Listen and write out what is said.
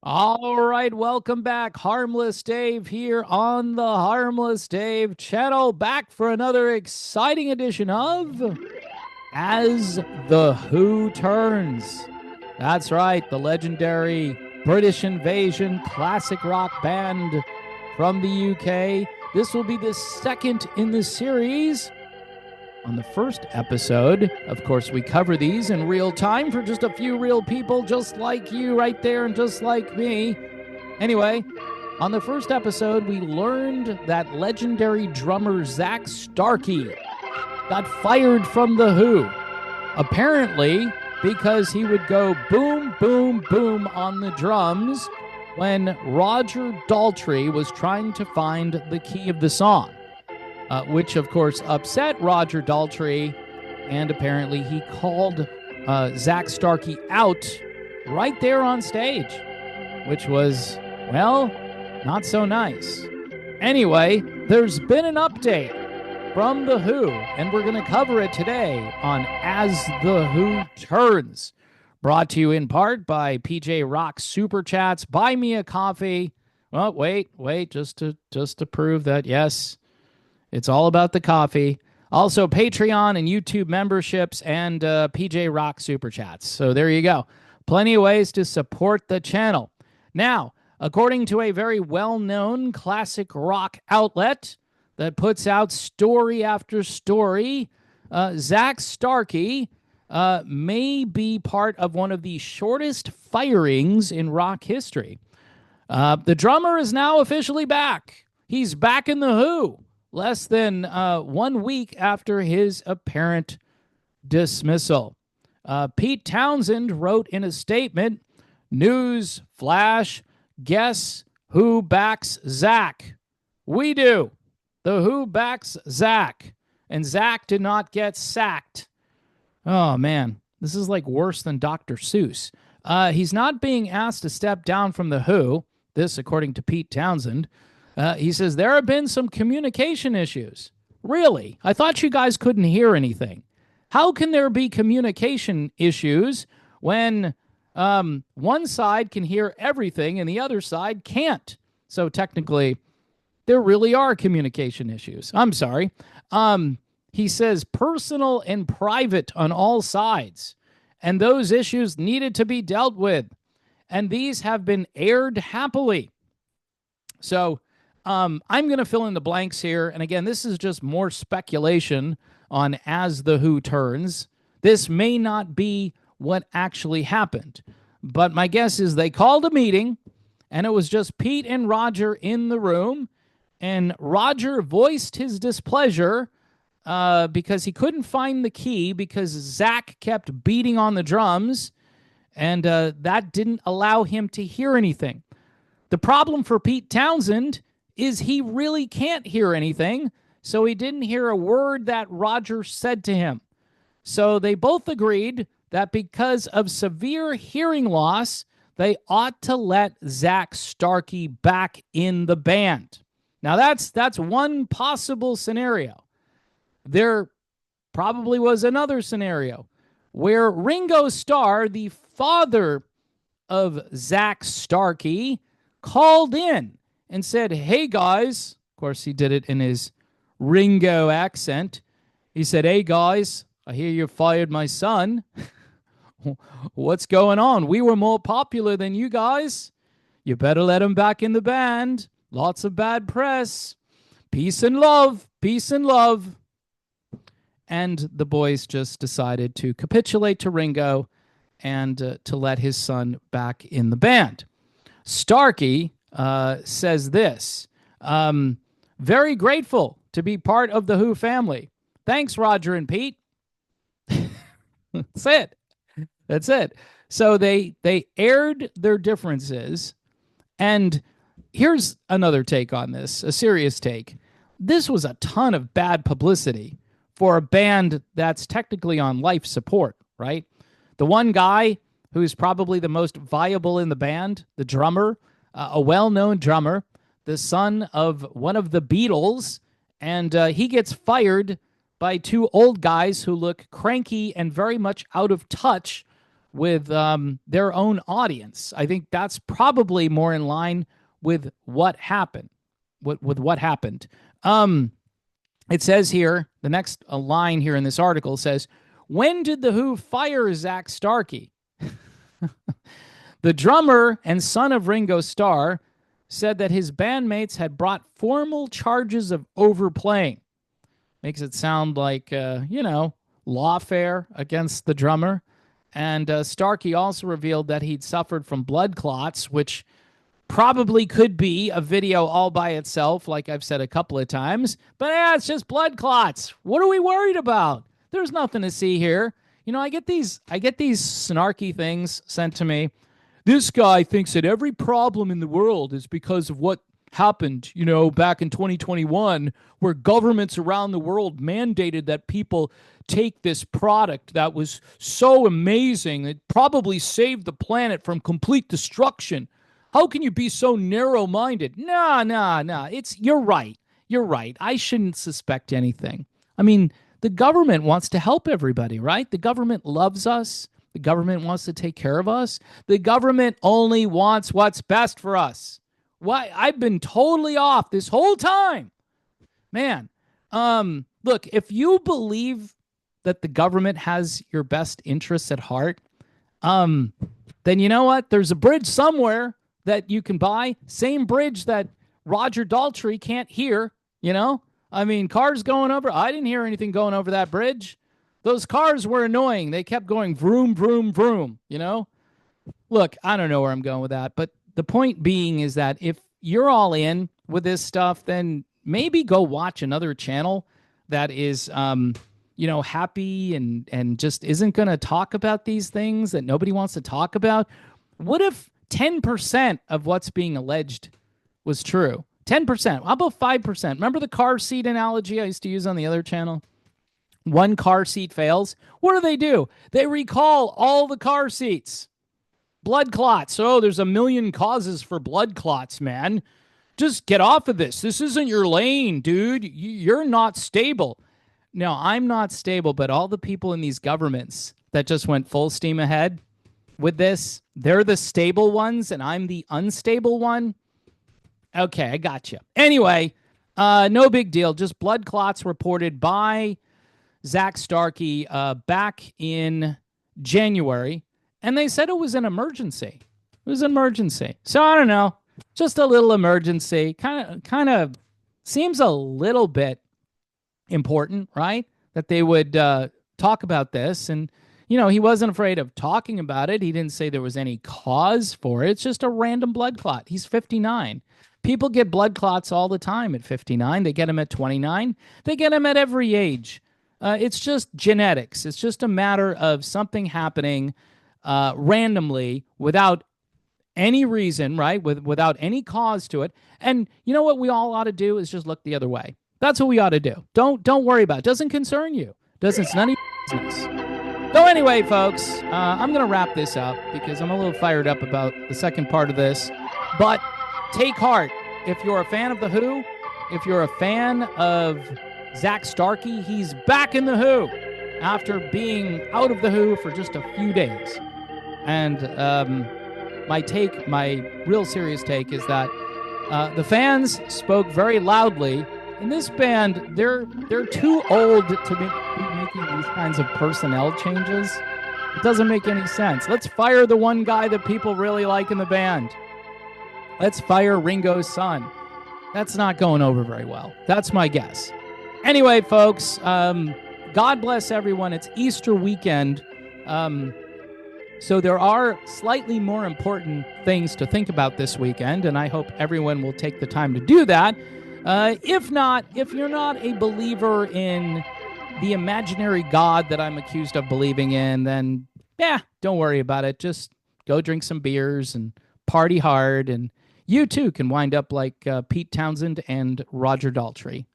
All right, welcome back. Harmless Dave here on the Harmless Dave channel, back for another exciting edition of As the Who Turns. That's right, the legendary British Invasion classic rock band from the UK. This will be the second in the series. On the first episode, of course, we cover these in real time for just a few real people just like you right there and just like me. Anyway, on the first episode, we learned that legendary drummer Zach Starkey got fired from The Who. Apparently, because he would go boom, boom, boom on the drums when Roger Daltrey was trying to find the key of the song. Which, of course, upset Roger Daltrey, and apparently he called Zach Starkey out right there on stage, which was, well, not so nice. Anyway, there's been an update from The Who, and we're going to cover it today on As the Who Turns. Brought to you in part by PJ Rock Super Chats. Buy me a coffee. Oh, wait, just to prove that, yes, it's all about the coffee. Also, Patreon and YouTube memberships and PJ Rock Super Chats. So there you go. Plenty of ways to support the channel. Now, according to a very well-known classic rock outlet that puts out story after story, Zach Starkey may be part of one of the shortest firings in rock history. The drummer is now officially back. He's back in The Who, less than 1 week after his apparent dismissal. Pete Townsend wrote in a statement, "News flash, guess who backs Zach? We do. The Who backs Zach. And Zach did not get sacked." Oh, man. This is like worse than Dr. Seuss. He's not being asked to step down from The Who. This, according to Pete Townsend. He says, there have been some communication issues. Really? I thought you guys couldn't hear anything. How can there be communication issues when one side can hear everything and the other side can't? So technically, there really are communication issues. I'm sorry. He says personal and private on all sides, and those issues needed to be dealt with, and these have been aired happily. So I'm going to fill in the blanks here. And again, this is just more speculation on As the Who Turns. This may not be what actually happened. But my guess is they called a meeting, and it was just Pete and Roger in the room. And Roger voiced his displeasure because he couldn't find the key because Zach kept beating on the drums. And that didn't allow him to hear anything. The problem for Pete Townsend is he really can't hear anything, so he didn't hear a word that Roger said to him. So they both agreed that because of severe hearing loss, they ought to let Zach Starkey back in the band. Now, that's one possible scenario. There probably was another scenario where Ringo Starr, the father of Zach Starkey, called in and said, "Hey, guys." Of course, he did it in his Ringo accent. He said, "Hey, guys, I hear you fired my son. What's going on? We were more popular than you guys. You better let him back in the band. Lots of bad press. Peace and love. Peace and love." And the boys just decided to capitulate to Ringo and to let his son back in the band. Starkey says this, very grateful to be part of the Who family. Thanks, Roger and Pete. That's it. So they aired their differences. And here's another take on this, a serious take. This was a ton of bad publicity for a band that's technically on life support, right? The one guy who's probably the most viable in the band, the drummer, a well-known drummer, the son of one of the Beatles, and he gets fired by two old guys who look cranky and very much out of touch with their own audience. I think that's probably more in line with what happened. With what happened. It says here, the next line here in this article says, when did The Who fire Zach Starkey? The drummer and son of Ringo Starr said that his bandmates had brought formal charges of overplaying. Makes it sound like, lawfare against the drummer. And Starkey also revealed that he'd suffered from blood clots, which probably could be a video all by itself, like I've said a couple of times. But yeah, it's just blood clots. What are we worried about? There's nothing to see here. I get these snarky things sent to me. This guy thinks that every problem in the world is because of what happened, back in 2021, where governments around the world mandated that people take this product that was so amazing, it probably saved the planet from complete destruction. How can you be so narrow-minded? Nah. You're right. You're right. I shouldn't suspect anything. I mean, the government wants to help everybody, right? The government loves us. The government wants to take care of us. The government only wants what's best for us. Why? I've been totally off this whole time. Man, look, if you believe that the government has your best interests at heart, then you know what? There's a bridge somewhere that you can buy. Same bridge that Roger Daltrey can't hear, I mean, cars going over. I didn't hear anything going over that bridge. Those cars were annoying. They kept going vroom, vroom, vroom, Look, I don't know where I'm going with that, but the point being is that if you're all in with this stuff, then maybe go watch another channel that is, happy and just isn't going to talk about these things that nobody wants to talk about. What if 10% of what's being alleged was true? 10%. How about 5%? Remember the car seat analogy I used to use on the other channel? One car seat fails. What do? They recall all the car seats. Blood clots. Oh, there's a million causes for blood clots, man. Just get off of this. This isn't your lane, dude. You're not stable. No, I'm not stable, but all the people in these governments that just went full steam ahead with this, they're the stable ones, and I'm the unstable one. Okay, I got you. Anyway, no big deal. Just blood clots reported by Zach Starkey back in January. And they said it was an emergency. It was an emergency. So I don't know. Just a little emergency. Kind of seems a little bit important, right? That they would talk about this. And, he wasn't afraid of talking about it. He didn't say there was any cause for it. It's just a random blood clot. He's 59. People get blood clots all the time at 59. They get them at 29. They get them at every age. It's just genetics. It's just a matter of something happening randomly without any reason, right? Without any cause to it. And you know what we all ought to do is just look the other way. That's what we ought to do. Don't worry about it. Doesn't concern you. It's none of your business. So anyway, folks, I'm going to wrap this up because I'm a little fired up about the second part of this. But take heart. If you're a fan of The Who, if you're a fan of Zach Starkey, he's back in The Who after being out of The Who for just a few days. And my real serious take is that the fans spoke very loudly. In this band, they're too old to be making these kinds of personnel changes. It doesn't make any sense. Let's fire the one guy that people really like in the band. Let's fire Ringo's son. That's not going over very well. That's my guess. Anyway, folks, God bless everyone. It's Easter weekend. So there are slightly more important things to think about this weekend, and I hope everyone will take the time to do that. If you're not a believer in the imaginary God that I'm accused of believing in, then, don't worry about it. Just go drink some beers and party hard, and you too can wind up like Pete Townsend and Roger Daltrey.